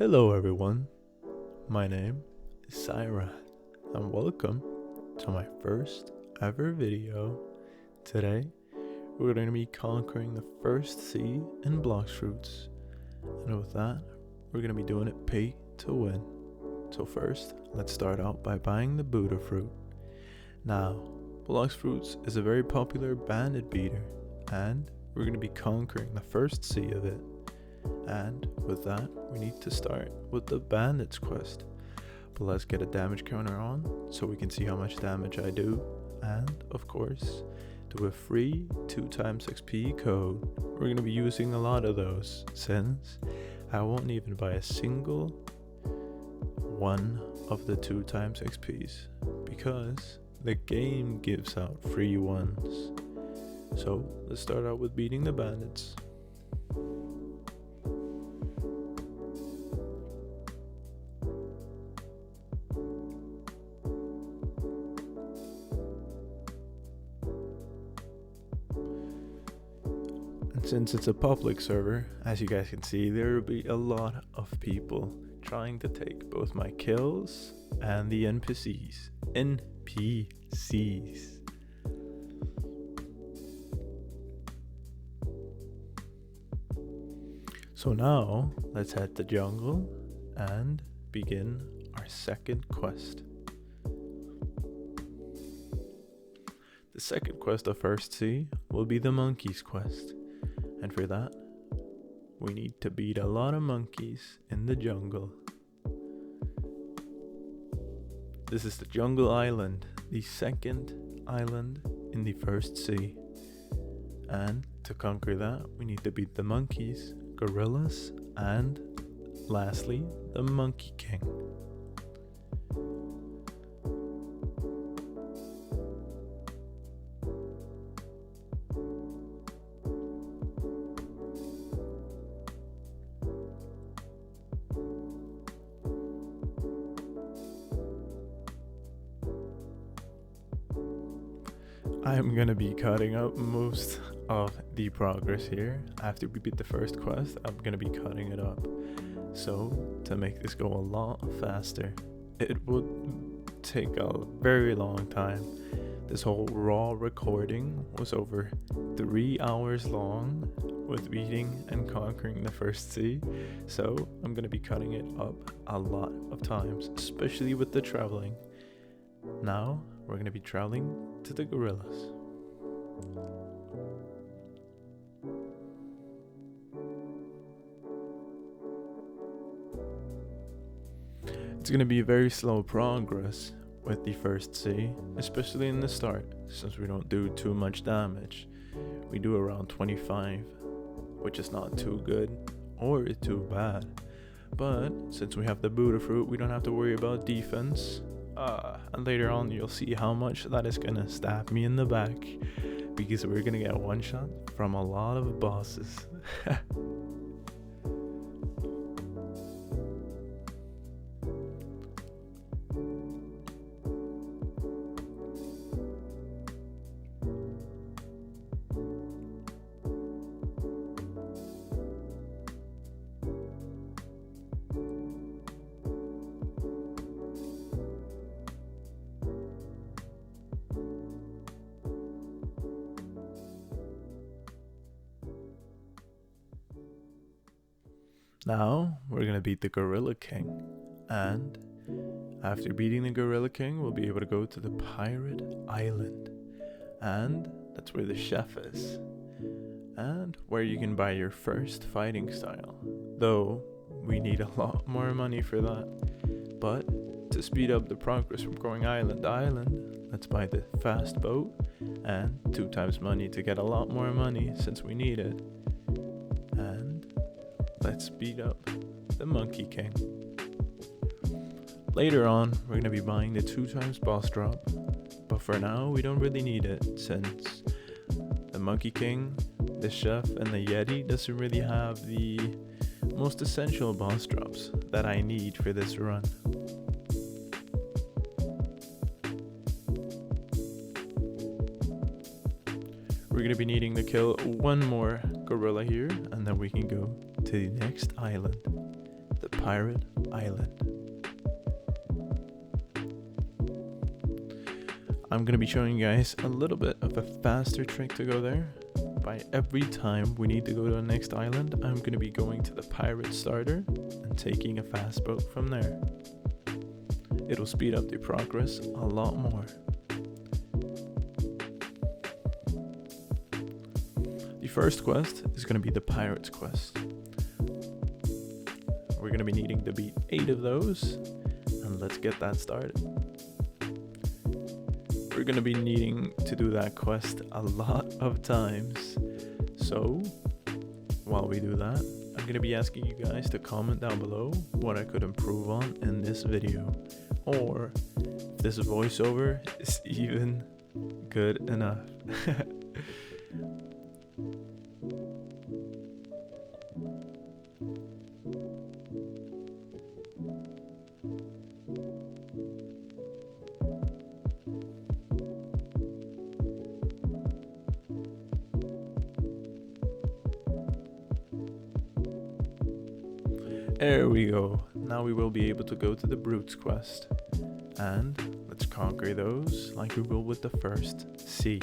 Hello everyone, my name is Saber and welcome to my first ever video. Today we're going to be conquering the first sea in Bloxfruits, and with that we're going to be doing it pay to win. So first, let's start out by buying the Buddha fruit. Now, Bloxfruits is a very popular bandit beater, and we're going to be conquering the first sea of it. And with that, we need to start with the bandits quest. But let's get a damage counter on so we can see how much damage I do, and of course do a free 2x XP code. We're going to be using a lot of those since I won't even buy a single one of the 2x XPs because the game gives out free ones. So let's start out with beating the bandits. Since it's a public server, as you guys can see, there will be a lot of people trying to take both my kills and the NPCs. So now, let's head to jungle and begin our second quest. The second quest of First Sea will be the monkeys quest. And for that, we need to beat a lot of monkeys in the jungle. This is the jungle island, the second island in the first sea. And to conquer that, we need to beat the monkeys, gorillas, and lastly, the Monkey King. I'm gonna be cutting up most of the progress here. After we beat the first quest, I'm gonna be cutting it up. So, to make this go a lot faster, it would take a very long time. This whole raw recording was over 3 hours long with beating and conquering the first sea. So, I'm gonna be cutting it up a lot of times, especially with the traveling. Now, we're going to be traveling to the gorillas. It's going to be very slow progress with the first sea, especially in the start, since we don't do too much damage. We do around 25, which is not too good or too bad. But since we have the Buddha fruit, we don't have to worry about defense. And later on you'll see how much that is gonna stab me in the back, because we're gonna get one shot from a lot of bosses. Now, we're gonna beat the Gorilla King, and after beating the Gorilla King, we'll be able to go to the Pirate Island, and that's where the chef is, and where you can buy your first fighting style, though we need a lot more money for that. But to speed up the progress from going island to island, let's buy the fast boat, and 2x money to get a lot more money since we need it. Let's speed up the Monkey King. Later on, we're going to be buying the 2x boss drop, but for now we don't really need it since the Monkey King, the Chef, and the Yeti doesn't really have the most essential boss drops that I need for this run. We're going to be needing to kill one more gorilla here, and then we can go to the next island, the pirate island. I'm gonna be showing you guys a little bit of a faster trick to go there. By every time we need to go to the next island, I'm gonna be going to the pirate starter and taking a fast boat from there. It'll speed up the progress a lot more. The first quest is gonna be the pirate's quest. We're gonna be needing to beat 8 of those, and let's get that started. We're gonna be needing to do that quest a lot of times. So while we do that, I'm gonna be asking you guys to comment down below what I could improve on in this video, or if this voiceover is even good enough. There we go. Now we will be able to go to the Brutes quest. And let's conquer those like we will with the first sea.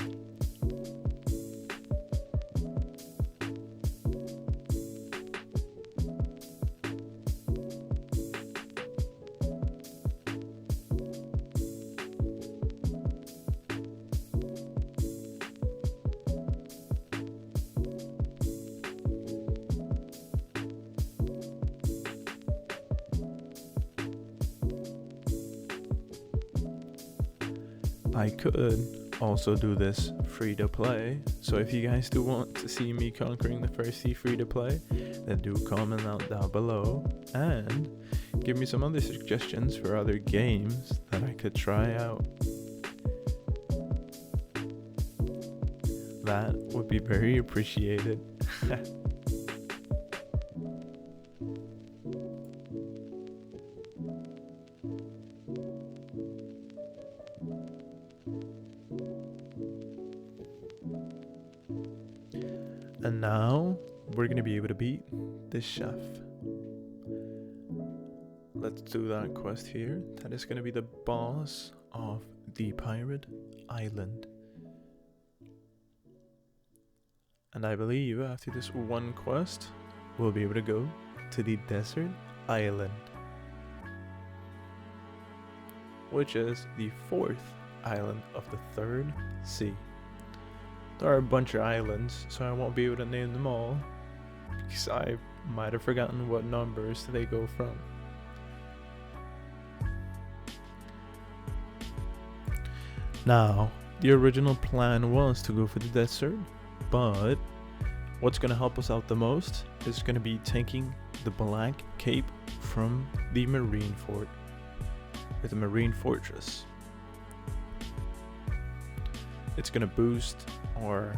I could also do this free to play, so if you guys do want to see me conquering the first sea free to play, then do comment out down below and give me some other suggestions for other games that I could try out. That would be very appreciated. And now we're going to be able to beat this chef. Let's do that quest here. That is going to be the boss of the pirate island. And I believe after this one quest, we'll be able to go to the desert island, which is the 4th island of the 3rd sea. There are a bunch of islands, so I won't be able to name them all, because I might have forgotten what numbers they go from. Now, the original plan was to go for the desert, but what's going to help us out the most is going to be taking the Black Cape from the Marine Fort, or the Marine Fortress. It's going to boost our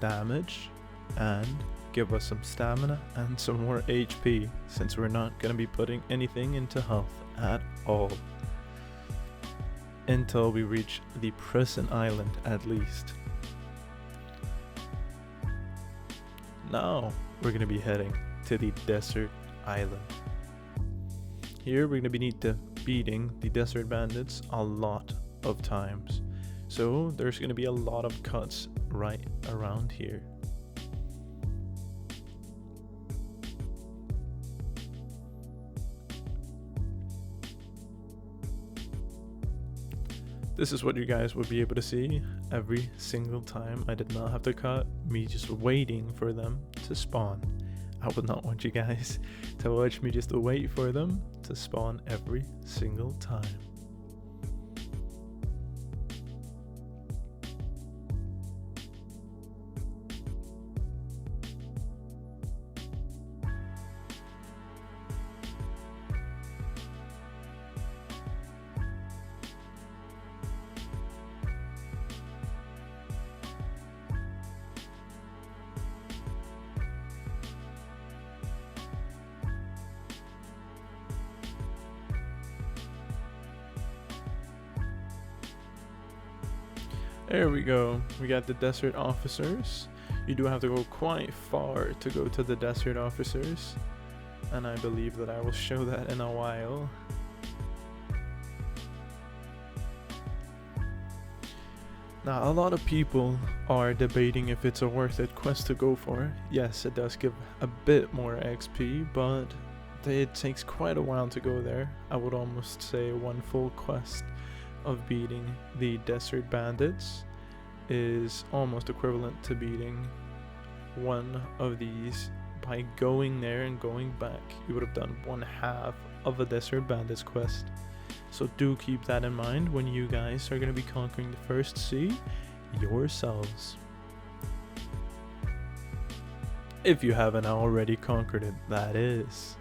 damage and give us some stamina and some more HP, since we're not going to be putting anything into health at all until we reach the prison island at least. Now we're going to be heading to the desert island. Here we're going to be beating the desert bandits a lot of times. So there's going to be a lot of cuts right around here. This is what you guys would be able to see every single time. I did not have to cut, me just waiting for them to spawn. I would not want you guys to watch me just wait for them to spawn every single time. There we go. We got the desert officers. You do have to go quite far to go to the desert officers. and I believe that I will show that in a while. Now, a lot of people are debating if it's a worth it quest to go for. Yes, it does give a bit more XP, but it takes quite a while to go there. I would almost say one full quest of beating the desert bandits is almost equivalent to beating one of these. By going there and going back, you would have done 1/2 of a desert bandits quest. So do keep that in mind when you guys are going to be conquering the first sea yourselves. If you haven't already conquered it, that is.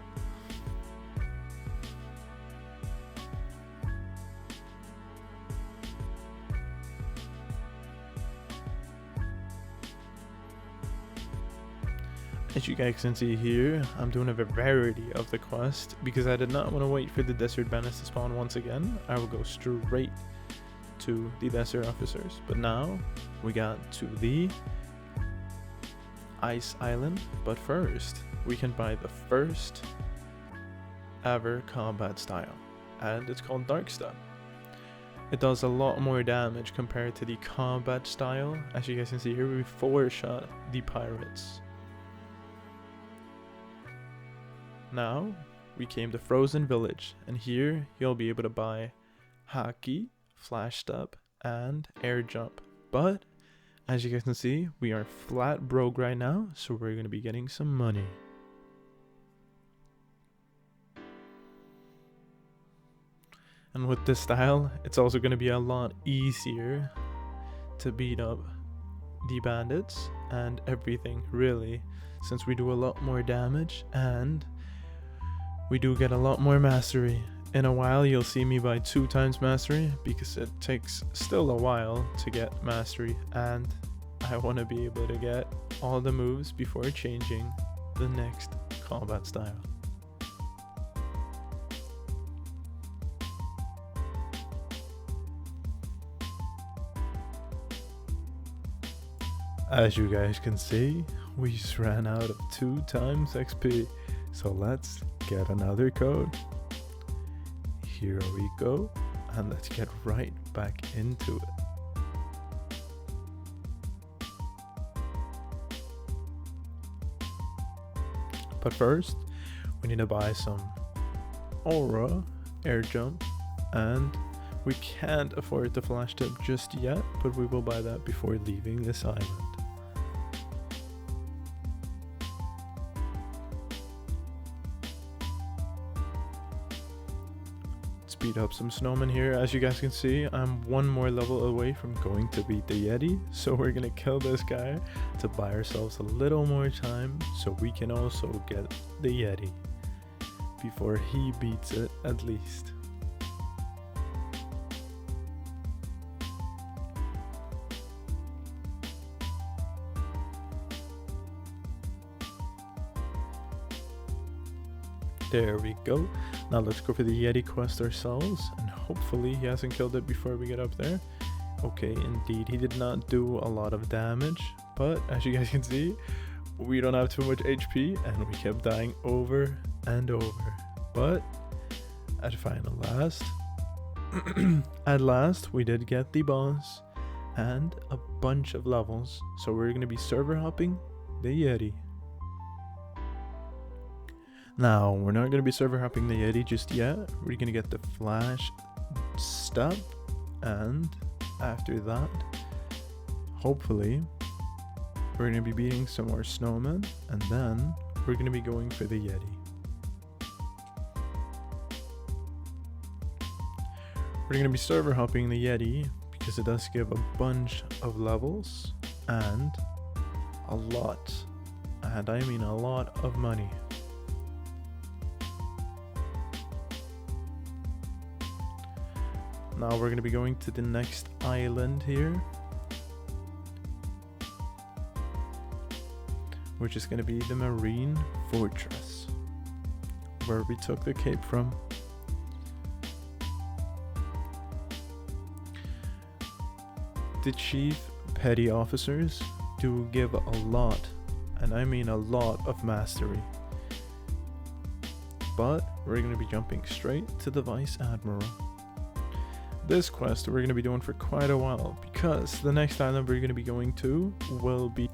As you guys can see here, I'm doing a variety of the quest because I did not want to wait for the desert bandits to spawn once again. I will go straight to the desert officers. But now we got to the ice island. But first, we can buy the first ever combat style, and it's called Dark Step. It does a lot more damage compared to the combat style. As you guys can see here, we 4-shot the pirates. Now, we came to Frozen Village, and here you'll be able to buy Haki, Flash Step, and Air Jump. But, as you guys can see, we are flat broke right now, so we're going to be getting some money. And with this style, it's also going to be a lot easier to beat up the bandits and everything, really, since we do a lot more damage and we do get a lot more mastery. In a while you'll see me buy 2 times mastery because it takes still a while to get mastery, and I want to be able to get all the moves before changing the next combat style. As you guys can see, we just ran out of 2 times XP, so let's get another code. Here we go, and let's get right back into it. But first, we need to buy some aura, air jump, and we can't afford the flash tip just yet, but we will buy that before leaving this island. Speed up some snowmen here. As you guys can see, I'm 1 more level away from going to beat the Yeti, so we're gonna kill this guy to buy ourselves a little more time so we can also get the Yeti before he beats it, at least. There we go. Now let's go for the Yeti quest ourselves, and hopefully he hasn't killed it before we get up there. Okay, indeed, he did not do a lot of damage, but as you guys can see, we don't have too much HP, and we kept dying over and over. But at last, we did get the boss and a bunch of levels, so we're going to be server hopping the Yeti. Now, we're not going to be server hopping the Yeti just yet. We're going to get the flash step, and after that, hopefully, we're going to be beating some more snowmen, and then we're going to be going for the Yeti. We're going to be server hopping the Yeti because it does give a bunch of levels and a lot, and I mean a lot of money. Now we're going to be going to the next island here, which is going to be the Marine Fortress, where we took the cape from. The chief petty officers do give a lot, and I mean a lot, of mastery. but we're going to be jumping straight to the Vice Admiral. This quest we're going to be doing for quite a while, because the next island we're going to be going to will be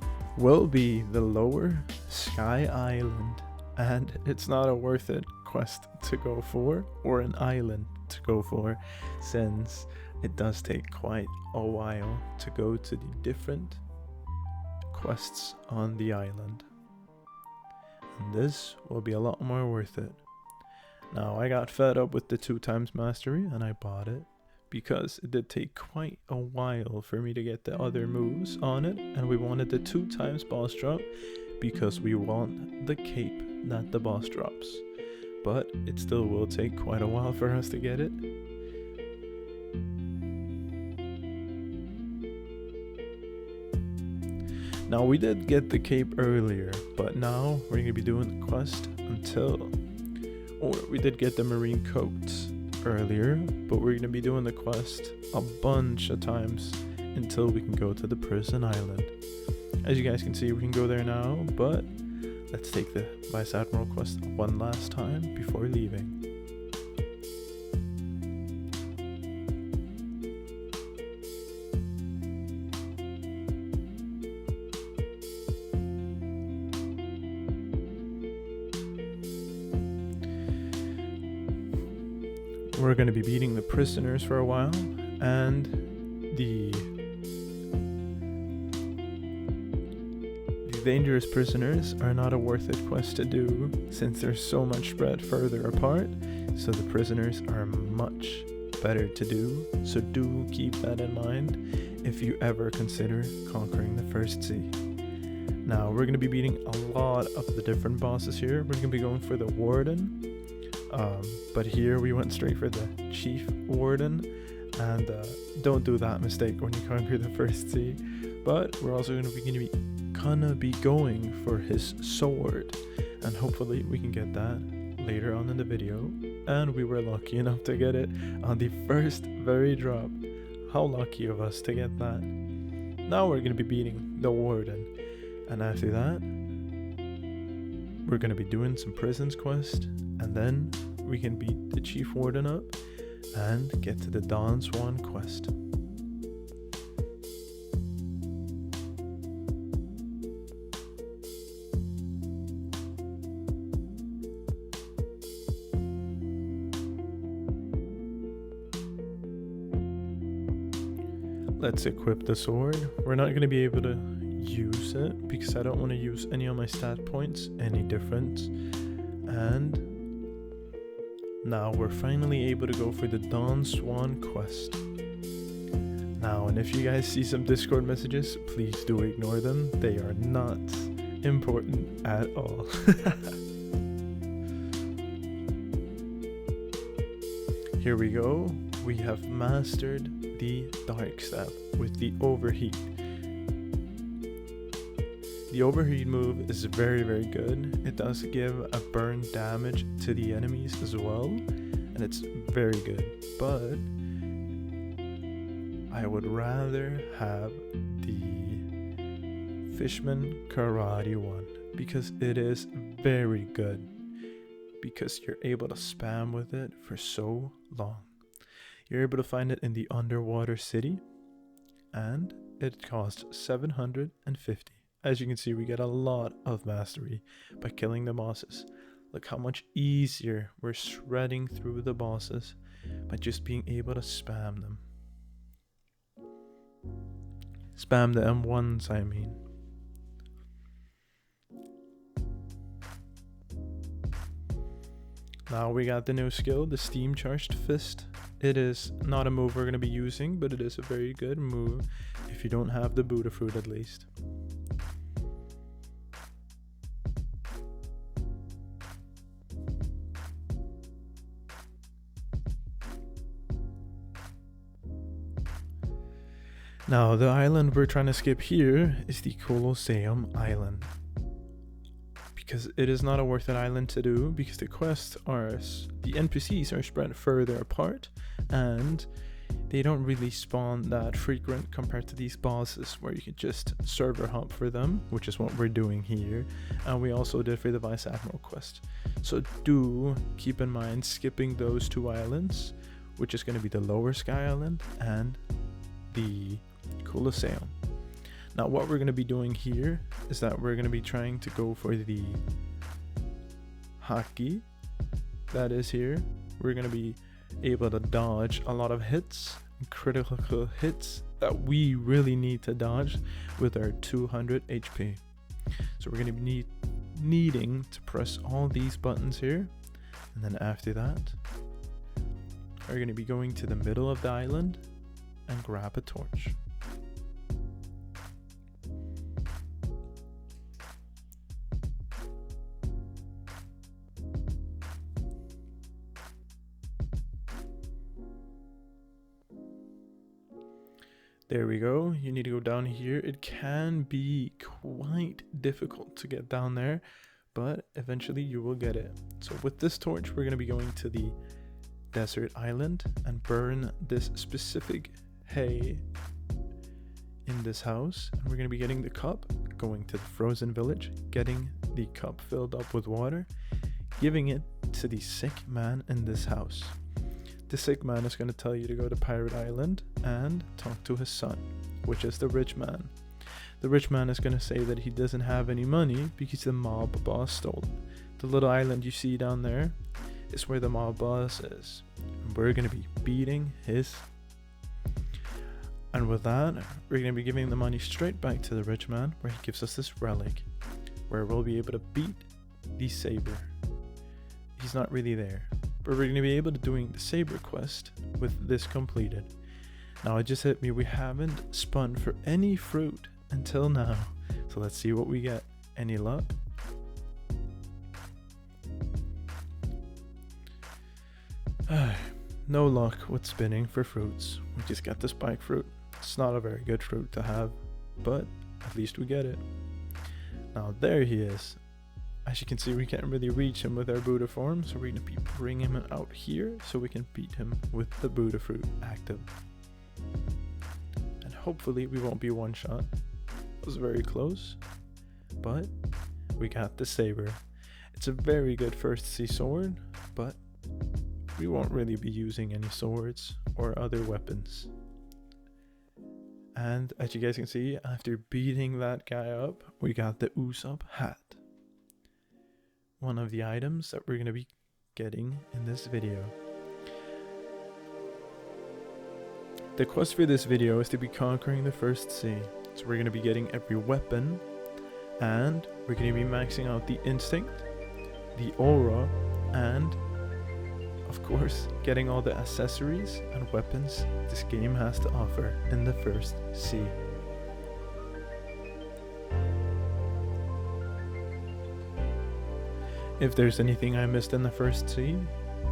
the Lower Sky Island, and it's not a worth it quest to go for, or an island to go for, since it does take quite a while to go to the different quests on the island. And this will be a lot more worth it. Now, I got fed up with the 2x mastery and I bought it, because it did take quite a while for me to get the other moves on it, and we wanted the 2x boss drop because we want the cape that the boss drops. But it still will take quite a while for us to get it. Now, we did get the cape earlier, but now we're going to be doing the quest we did get the marine coats earlier, but we're going to be doing the quest a bunch of times until we can go to the prison island. As you guys can see, we can go there now, but let's take the Vice Admiral quest one last time before leaving. We're going to be beating the prisoners for a while, and the dangerous prisoners are not a worth it quest to do, since they're so much spread further apart, so the prisoners are much better to do, so do keep that in mind if you ever consider conquering the First Sea. Now, we're going to be beating a lot of the different bosses here. We're going to be going for the Warden, but here we went straight for the Chief Warden, and don't do that mistake when you conquer the First Sea. But we're also going to be going for his sword, and hopefully we can get that later on in the video. And we were lucky enough to get it on the first very drop. How lucky of us to get that. Now we're going to be beating the Warden, and after that we're going to be doing some prisons quest, and then we can beat the Chief Warden up and get to the Dawn Swan quest. Let's equip the sword. We're not going to be able to use it because I don't want to use any of my stat points any different. And now we're finally able to go for the Dawn Swan quest. Now, and if you guys see some Discord messages, please do ignore them. They are not important at all. Here we go. We have mastered the Dark Staff with the Overheat. The Overheat move is very, very good. It does give a burn damage to the enemies as well, and it's very good. But I would rather have the Fishman Karate one, because it is very good, because you're able to spam with it for so long. You're able to find it in the underwater city, and it costs 750. As you can see, we get a lot of mastery by killing the bosses. Look how much easier we're shredding through the bosses by just being able to spam them. Spam the M1s, I mean. Now we got the new skill, the Steam Charged Fist. It is not a move we're going to be using, but it is a very good move if you don't have the Buddha fruit at least. Now, the island we're trying to skip here is the Colosseum Island, because it is not a worth it island to do, because the quests are, the NPCs are spread further apart, and they don't really spawn that frequent compared to these bosses where you can just server hop for them, which is what we're doing here, and we also did for the Vice Admiral quest. So do keep in mind skipping those 2 islands, which is going to be the Lower Sky Island and the Colosseum. Now what we're going to be doing here is that we're going to be trying to go for the Haki that is here. We're going to be able to dodge a lot of hits, critical hits that we really need to dodge with our 200 HP. So we're going to be needing to press all these buttons here, and then after that we're going to be going to the middle of the island and grab a torch. There we go. You need to go down here. It can be quite difficult to get down there, but eventually you will get it. So with this torch, we're going to be going to the desert island and burn this specific hay in this house. And we're going to be getting the cup, going to the frozen village, getting the cup filled up with water, giving it to the sick man in this house. The sick man is going to tell you to go to Pirate Island and talk to his son, which is the rich man. The rich man is going to say that he doesn't have any money because the mob boss stole it. The little island you see down there is where the mob boss is. And we're going to be beating his. And with that, we're going to be giving the money straight back to the rich man, where he gives us this relic, where we'll be able to beat the Saber. He's not really there, but we're going to be able to doing the Saber quest with this completed. Now it just hit me, we haven't spun for any fruit until now. So let's see what we get. Any luck? No luck with spinning for fruits. We just got the spike fruit. It's not a very good fruit to have, but at least we get it. Now there he is. As you can see, we can't really reach him with our Buddha form, so we're going to be bringing him out here so we can beat him with the Buddha fruit active. And hopefully we won't be one shot. It was very close, but we got the Saber. It's a very good first sea sword, but we won't really be using any swords or other weapons. And as you guys can see, after beating that guy up, we got the Usopp hat. One of the items that we're going to be getting in this video. The quest for this video is to be conquering the first sea. So we're going to be getting every weapon, and we're going to be maxing out the instinct, the aura, and of course getting all the accessories and weapons this game has to offer in the first sea. If there's anything I missed in the first sea,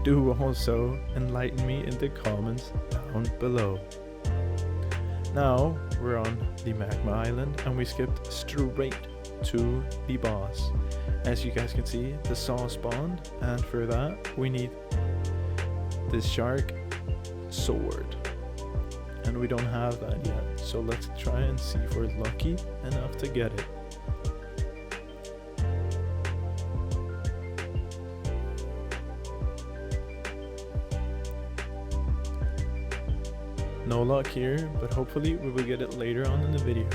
do also enlighten me in the comments down below. Now we're on the Magma Island and we skipped straight to the boss. As you guys can see, the saw spawned, and for that we need this shark sword, and we don't have that yet, so let's try and see if we're lucky enough to get it. No luck here, but hopefully we will get it later on in the video.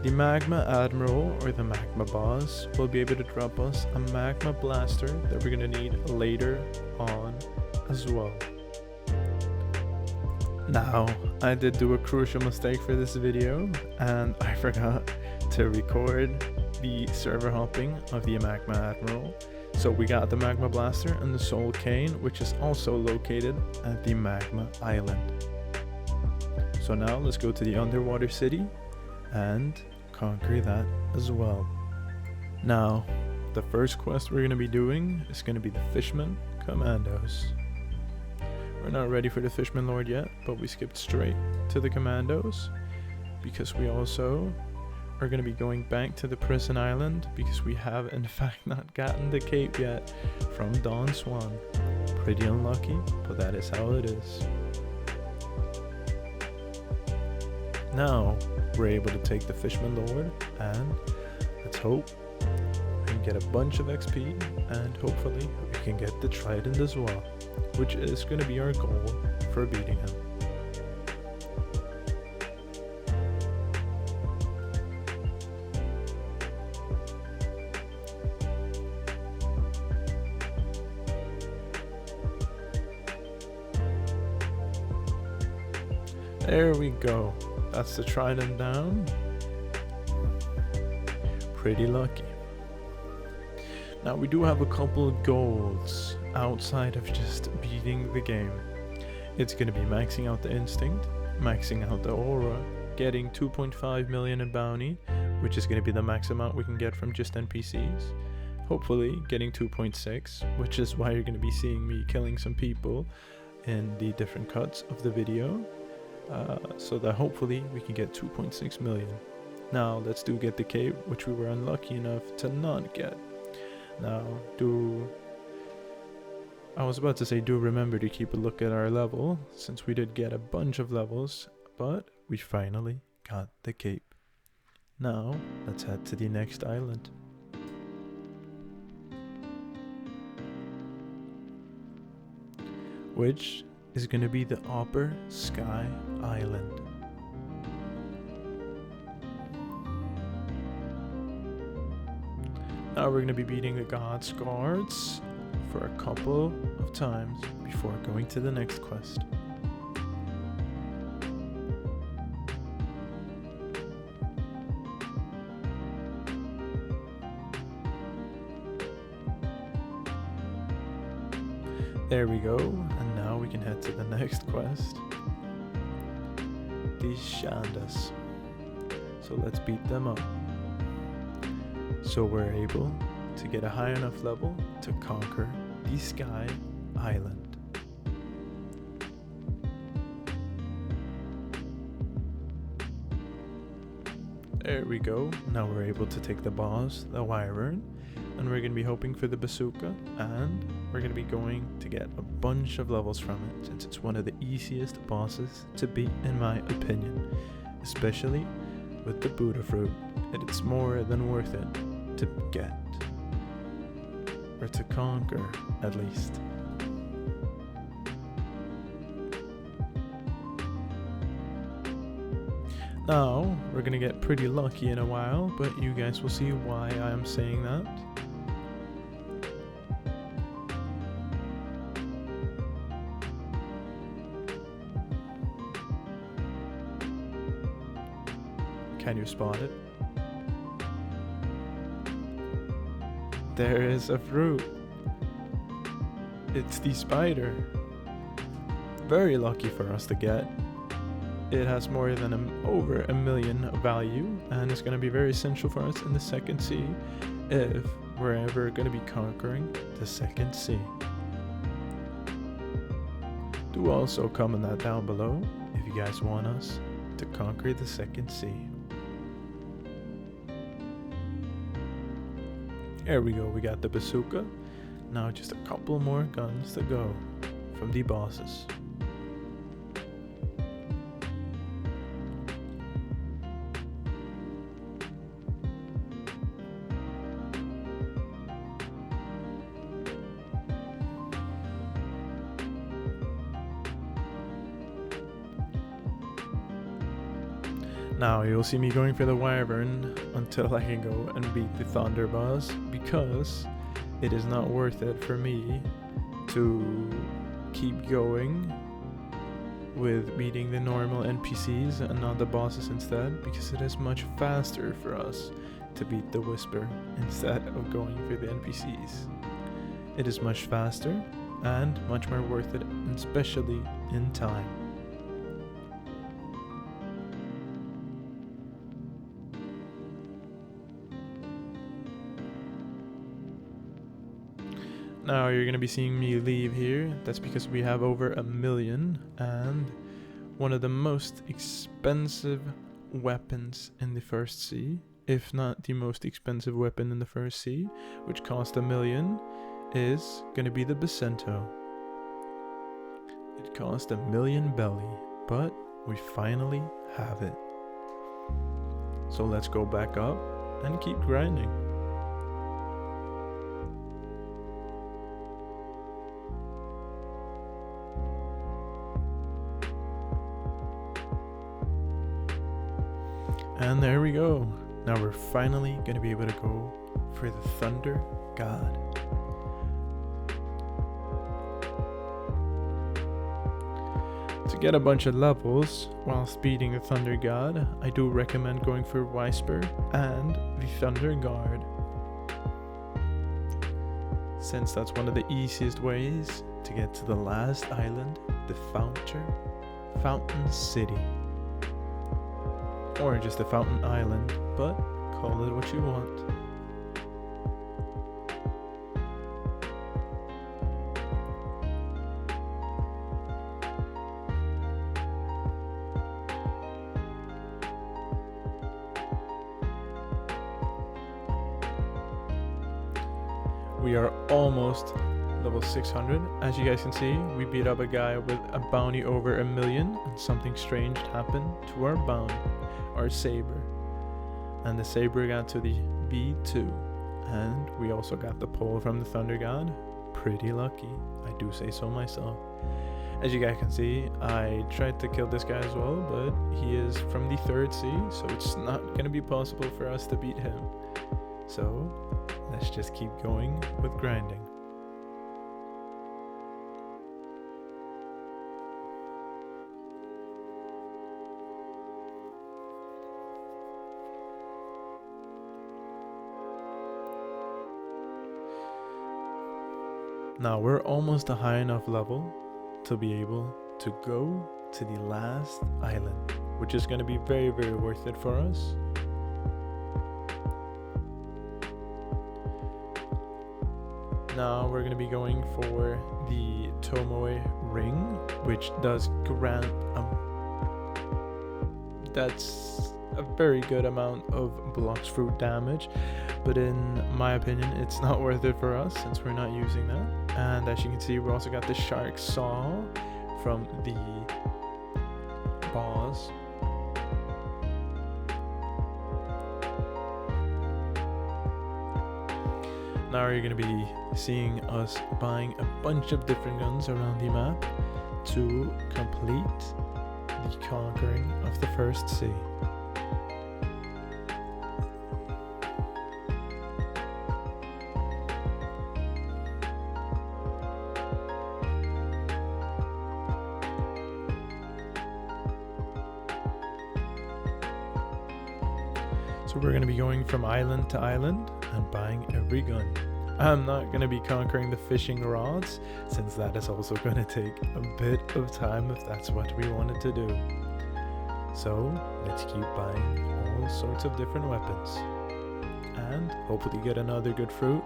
The Magma Admiral, or the Magma Boss, will be able to drop us a Magma Blaster that we're going to need later on as well. Now, I did do a crucial mistake for this video, and I forgot to record the server hopping of the Magma Admiral. So we got the Magma Blaster and the Soul Cane, which is also located at the Magma Island. So now let's go to the underwater city and conquer that as well. Now, the first quest we're going to be doing is going to be the Fishman Commandos. We're not ready for the Fishman Lord yet, but we skipped straight to the Commandos because we also are going to be going back to the prison island because we have in fact not gotten the cape yet from Don Swan. Pretty unlucky, but that is how it is. Now we're able to take the Fishman Lord, and let's hope we can get a bunch of XP, and hopefully we can get the Trident as well, which is going to be our goal for beating him. There we go. That's the Trident down. Pretty lucky. Now we do have a couple of goals outside of just beating the game. It's going to be maxing out the Instinct, maxing out the Aura, getting 2.5 million in bounty, which is going to be the max amount we can get from just NPCs. Hopefully getting 2.6, which is why you're going to be seeing me killing some people in the different cuts of the video. So that hopefully we can get 2.6 million. Now let's get the cape, which we were unlucky enough to not get. Now I was about to say do remember to keep a look at our level, since we did get a bunch of levels, but we finally got the cape. Now let's head to the next island. Which is going to be the Upper Sky Island. Now we're going to be beating the God's Guards for a couple of times before going to the next quest. There we go, and now we can head to the next quest. These Shandas. So let's beat them up. So we're able to get a high enough level to conquer the Sky Island. There we go. Now we're able to take the boss, the Wyvern, and we're going to be hoping for the bazooka, and we're going to be going to get a bunch of levels from it, since it's one of the easiest bosses to beat in my opinion, especially with the Buddha fruit. It's more than worth it to get, or to conquer at least. Now we're going to get pretty lucky in a while, but you guys will see why I am saying that. Can you spot it? There is a fruit. It's the spider. Very lucky for us to get. It has more than over 1 million value, and it's going to be very essential for us in the second sea if we're ever going to be conquering the second sea. Do also comment that down below if you guys want us to conquer the second sea. There we go, we got the bazooka. Now just a couple more guns to go from the bosses. Now you'll see me going for the Wyvern until I can go and beat the Thunder boss, because it is not worth it for me to keep going with beating the normal NPCs and not the bosses instead, because it is much faster for us to beat the Whisper instead of going for the NPCs. It is much faster and much more worth it, especially in time. Now you're going to be seeing me leave here. That's because we have over 1 million, and one of the most expensive weapons in the first sea, if not the most expensive weapon in the first sea, which cost 1 million, is going to be the Bacento. It cost 1 million belly, but we finally have it. So let's go back up and keep grinding. And there we go. Now we're finally going to be able to go for the Thunder God. To get a bunch of levels while speeding the Thunder God, I do recommend going for Whisper and the Thunder Guard, since that's one of the easiest ways to get to the last island, the Fountain City. Or just the Fountain Island, but call it what you want. We are almost level 600. As you guys can see, we beat up a guy with a bounty over 1 million, and something strange happened to our Saber. And the Saber got to the B2. And we also got the pole from the Thunder God. Pretty lucky, I do say so myself. As you guys can see, I tried to kill this guy as well, but he is from the 3rd sea, so it's not going to be possible for us to beat him. So let's just keep going with grinding. Now we're almost a high enough level to be able to go to the last island, which is going to be very, very worth it for us. Now we're going to be going for the Tomoe ring, which does grant that's a very good amount of Bloxfruit damage, but in my opinion it's not worth it for us since we're not using that. And as you can see, we also got the shark saw from the boss. Now you're going to be seeing us buying a bunch of different guns around the map to complete the conquering of the first sea. So we're going to be going from island to island and buying every gun. I'm not going to be conquering the fishing rods, since that is also going to take a bit of time if that's what we wanted to do. So let's keep buying all sorts of different weapons and hopefully get another good fruit.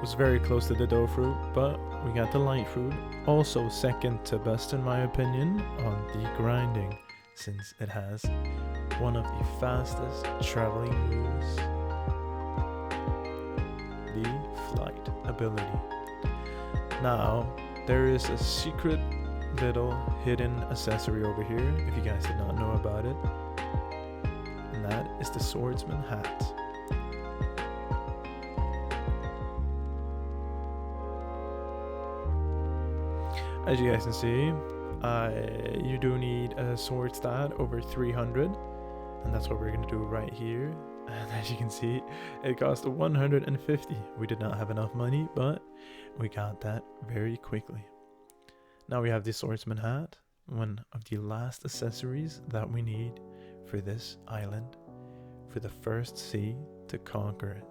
Was very close to the dough fruit, but we got the light fruit, also second to best in my opinion on the grinding, since it has one of the fastest traveling moves, the flight ability. Now there is a secret little hidden accessory over here, if you guys did not know about it, and that is the swordsman hat. As you guys can see, you do need a sword stat over 300, and that's what we're going to do right here. And as you can see, it cost 150. We did not have enough money, but we got that very quickly. Now we have the swordsman hat, one of the last accessories that we need for this island, for the first sea to conquer it.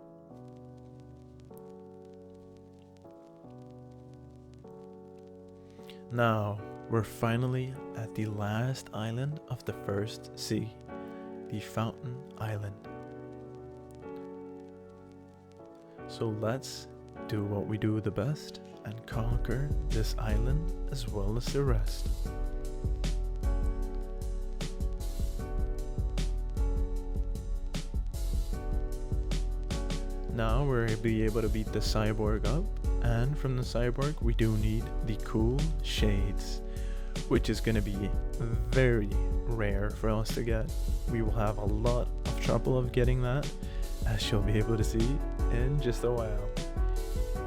Now, we're finally at the last island of the first sea, the Fountain Island. So let's do what we do the best and conquer this island as well as the rest. Now we're be able to beat the cyborg up, and from the cyborg we do need the cool shades, which is going to be very rare for us to get. We will have a lot of trouble of getting that, as you'll be able to see in just a while.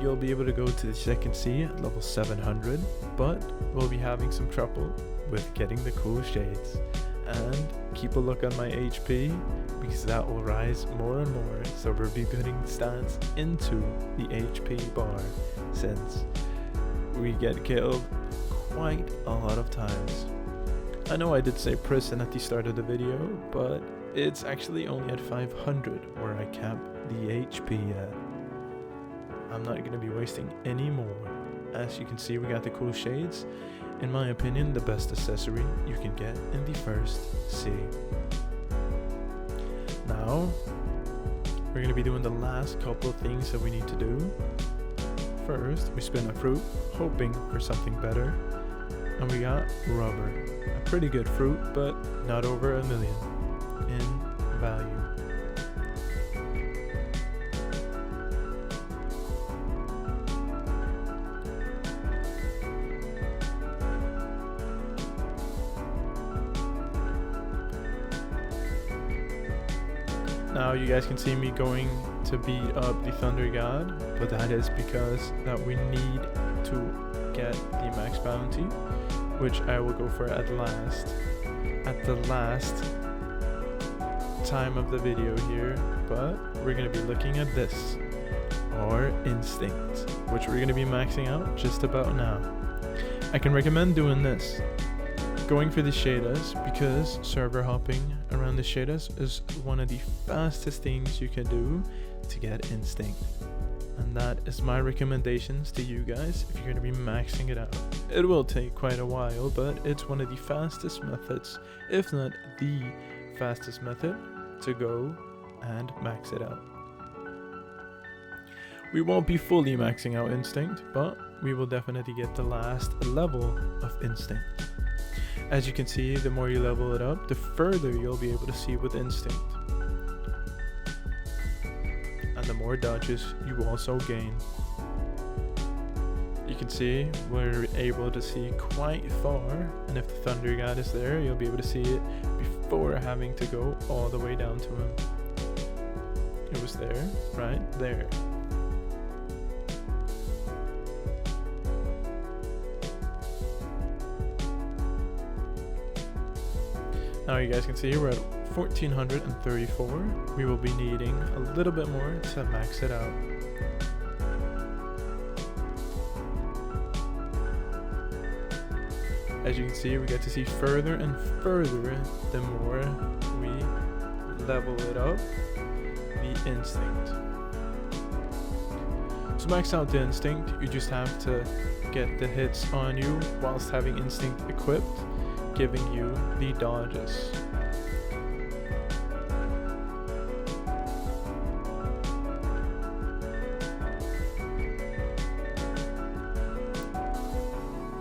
You'll be able to go to the second sea at level 700, but we'll be having some trouble with getting the cool shades. And keep a look on my HP, because that will rise more and more, so we'll be putting stats into the HP bar, since we get killed quite a lot of times. I know I did say prison at the start of the video, but it's actually only at 500 where I cap the HP at. I'm not going to be wasting any more. As you can see, we got the cool shades. In my opinion, the best accessory you can get in the first sea. Now, we're going to be doing the last couple of things that we need to do. First, we spin a fruit, hoping for something better. And we got rubber. A pretty good fruit, but not over $1 million in value. Now you guys can see me going to beat up the Thunder God, but that is because that we need to get the max bounty, which I will go for at the last time of the video here. But we're going to be looking at this, our instinct, which we're going to be maxing out just about now. I can recommend doing this, going for the shaders, because server hopping around the shaders is one of the fastest things you can do to get instinct. And that is my recommendations to you guys if you're going to be maxing it out. It will take quite a while, but it's one of the fastest methods, if not the fastest method, to go and max it out. We won't be fully maxing out instinct, but we will definitely get the last level of instinct. As you can see, the more you level it up, the further you'll be able to see with instinct. And the more dodges you also gain. You can see we're able to see quite far, and if the Thunder God is there, you'll be able to see it before having to go all the way down to him. It was there, right there. Now you guys can see we're at 1434. We will be needing a little bit more to max it out. As you can see, we get to see further and further the more we level it up, the instinct. To max out the instinct, you just have to get the hits on you whilst having instinct equipped, giving you the dodges.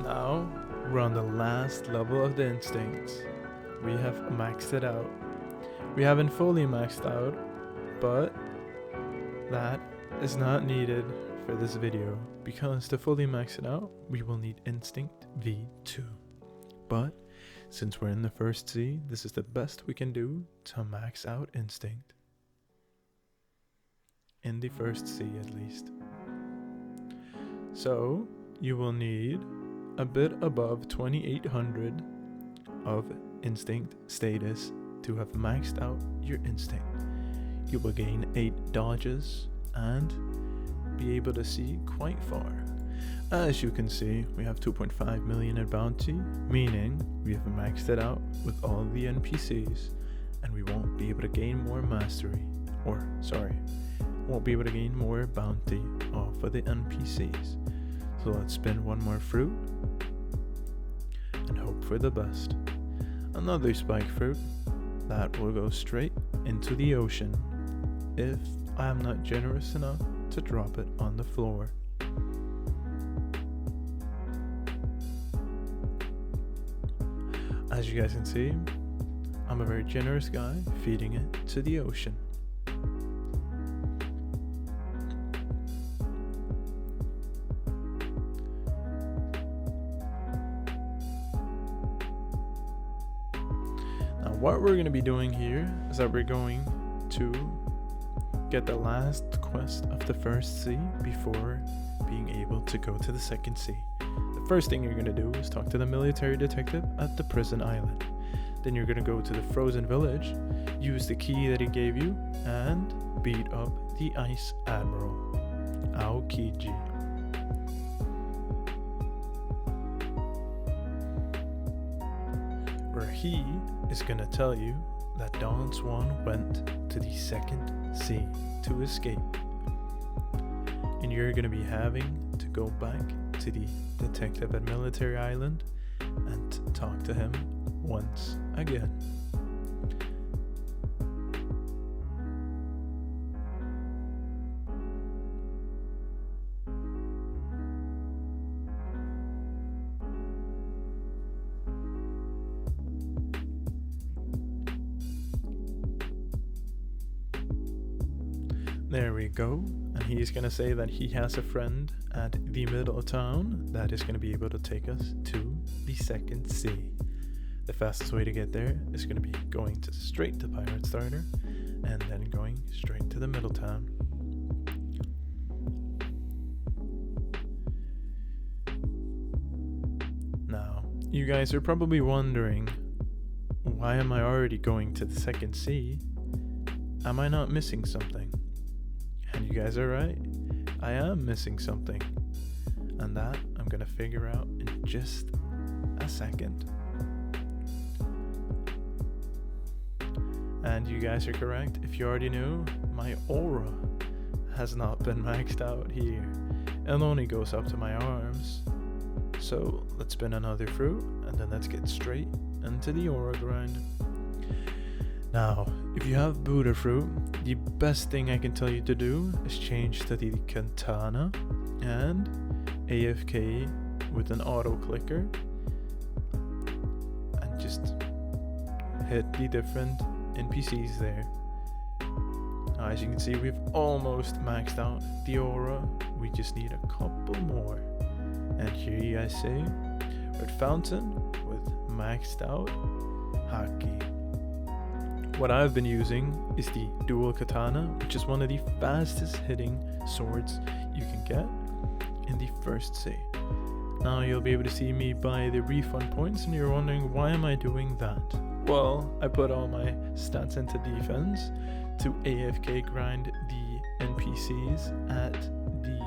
Now we're on the last level of the instincts. We have maxed it out. We haven't fully maxed out, but that is not needed for this video, because to fully max it out, we will need instinct V2. But since we're in the first sea, this is the best we can do to max out instinct. In the first sea, at least. So, you will need a bit above 2800 of instinct status to have maxed out your instinct. You will gain 8 dodges and be able to see quite far. As you can see, we have 2.5 million in bounty, meaning we have maxed it out with all the NPCs, and we won't be able to gain more mastery, won't be able to gain more bounty off of the NPCs. So let's spin one more fruit and hope for the best. Another spike fruit that will go straight into the ocean if I am not generous enough to drop it on the floor. As you guys can see, I'm a very generous guy, feeding it to the ocean. what we're going to be doing here is that we're going to get the last quest of the first sea before being able to go to the second sea. The first thing you're going to do is talk to the military detective at the prison island. Then you're going to go to the frozen village, use the key that he gave you, and beat up the Ice Admiral, Aokiji. Where he is going to tell you that Dawn Swan went to the second sea to escape. And you're going to be having to go back to the detective at Military Island and talk to him once again. There we go, and he's gonna say that he has a friend at the middle town that is gonna be able to take us to the second sea. The fastest way to get there is gonna be going straight to Pirate Starter and then going straight to the middle town. Now, you guys are probably wondering, why am I already going to the second sea? Am I not missing something? And you guys are right, I am missing something, and that I'm gonna figure out in just a second. And you guys are correct, if you already knew, my aura has not been maxed out here. It only goes up to my arms. So let's spin another fruit, and then let's get straight into the aura grind. Now, if you have Buddha fruit, the best thing I can tell you to do is change to the katana and AFK with an auto clicker and just hit the different NPCs there. Now, as you can see, we've almost maxed out the aura. We just need a couple more. And here you guys see Red Fountain with maxed out Haki. What I've been using is the dual katana, which is one of the fastest hitting swords you can get in the first sea. Now you'll be able to see me buy the refund points, and you're wondering, why am I doing that? Well, I put all my stats into defense to AFK grind the NPCs at the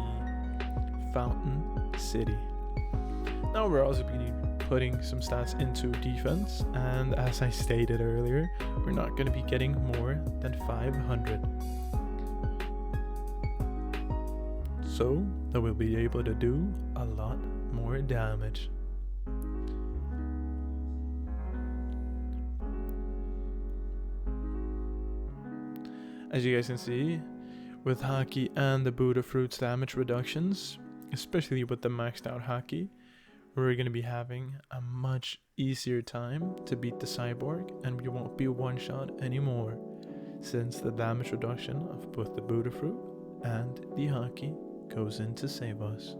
Fountain City. Now we're also putting some stats into defense, and as I stated earlier, we're not going to be getting more than 500. So that we'll be able to do a lot more damage. As you guys can see, with Haki and the Buddha Fruits damage reductions, especially with the maxed out Haki, we're going to be having a much easier time to beat the cyborg, and we won't be one shot anymore, since the damage reduction of both the Buddha fruit and the Haki goes in to save us.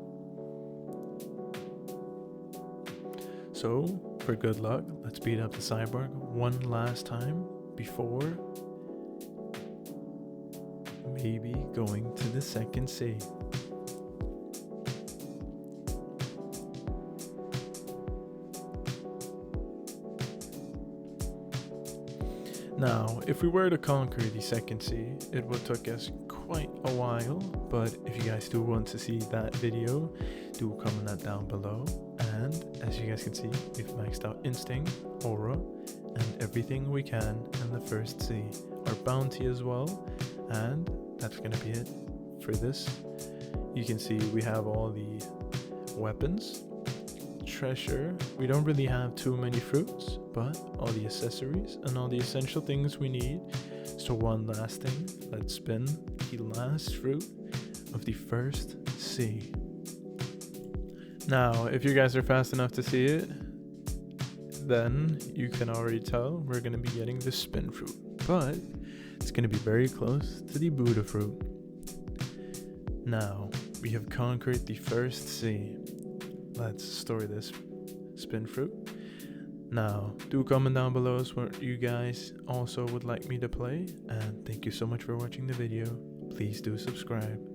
So, for good luck, let's beat up the cyborg one last time before maybe going to the second sea. Now, if we were to conquer the second sea, it would take us quite a while, but if you guys do want to see that video, do comment that down below. And as you guys can see, we've maxed out Instinct, Aura, and everything we can in the first sea. Our bounty as well, and that's gonna be it for this. You can see we have all the weapons, treasure. We don't really have too many fruits, but all the accessories and all the essential things we need. So one last thing, let's spin the last fruit of the first sea. Now, if you guys are fast enough to see it, then you can already tell we're going to be getting the spin fruit, but it's going to be very close to the Buddha fruit. Now, we have conquered the first sea. Let's store this spin fruit. Now, do comment down below what you guys also would like me to play, and thank you so much for watching the video. Please do subscribe.